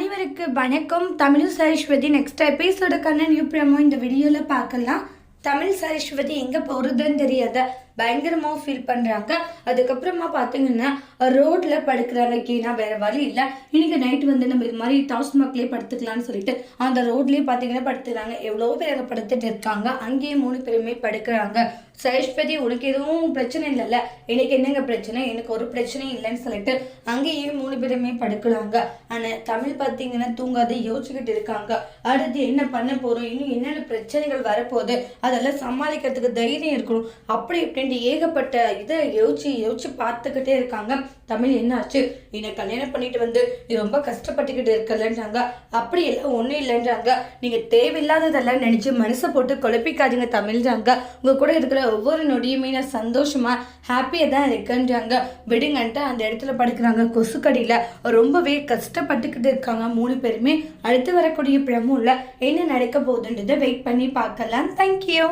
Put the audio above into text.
அனைவருக்கு வணக்கம். தமிழ் சரஸ்வதி நெக்ஸ்ட் எபிசோடுக்கான நியூ ப்ரோமோ இந்த வீடியோவில் பார்க்கலாம். தமிழ் சரஸ்வதி எங்கே போகிறதுன்னு தெரியாத பயங்கரமாக ஃபீல் பண்ணுறாங்க. அதுக்கப்புறமா பார்த்தீங்கன்னா ரோட்டில் படுக்கிறாங்க. ஏன்னா வேறு வழி இல்லை, இன்றைக்கி நைட்டு வந்து நம்ம இது மாதிரி டாஸ்மாக்லேயே படுத்துக்கலான்னு சொல்லிட்டு அந்த ரோட்லேயே பார்த்தீங்கன்னா படுத்துக்கிறாங்க. எவ்வளோ பேர் அங்கே படுத்துட்டு இருக்காங்க. அங்கேயே 3 பேருமே படுக்கிறாங்க. சரஸ்வதி உனக்கு எதுவும் பிரச்சனை இல்லைல்ல, எனக்கு என்னங்க பிரச்சனை, எனக்கு ஒரு பிரச்சனையும் இல்லைன்னு சொல்லிட்டு அங்கேயே 3 பேருமே படுக்கிறாங்க. ஆனால் தமிழ் பார்த்தீங்கன்னா தூங்காத யோசிச்சுக்கிட்டு இருக்காங்க. அடுத்து என்ன பண்ண போகிறோம், இன்னும் என்னென்ன பிரச்சனைகள் வரப்போகுது, அதெல்லாம் சமாளிக்கிறதுக்கு தைரியம் இருக்கணும் அப்படி இப்படின்ட்டு ஏகப்பட்ட இதை யோசிச்சு பார்த்துக்கிட்டே இருக்காங்க. தமிழ் என்னாச்சு, என்னை கல்யாணம் பண்ணிட்டு வந்து நீ ரொம்ப கஷ்டப்பட்டுக்கிட்டு இருக்கலன்றாங்க. அப்படி எல்லாம் ஒன்றும் இல்லைன்றாங்க. நீங்கள் தேவையில்லாததெல்லாம் நினச்சி மனசை போட்டு குழப்பிக்காதீங்க தமிழ்றாங்க. உங்கள் கூட இருக்கிற ஒவ்வொரு நொடியுமே நான் சந்தோஷமா ஹாப்பியாக தான் இருக்குன்றாங்க. விடுங்கன்ட்டு அந்த இடத்துல படுக்கிறாங்க. கொசுக்கடியில் ரொம்பவே கஷ்டப்பட்டுக்கிட்டு இருக்காங்க 3 பேருமே. அடுத்து வரக்கூடிய பிரமுல என்ன நடக்க போகுதுன்றதை வெயிட் பண்ணி பார்க்கலாம். தேங்க்யூ.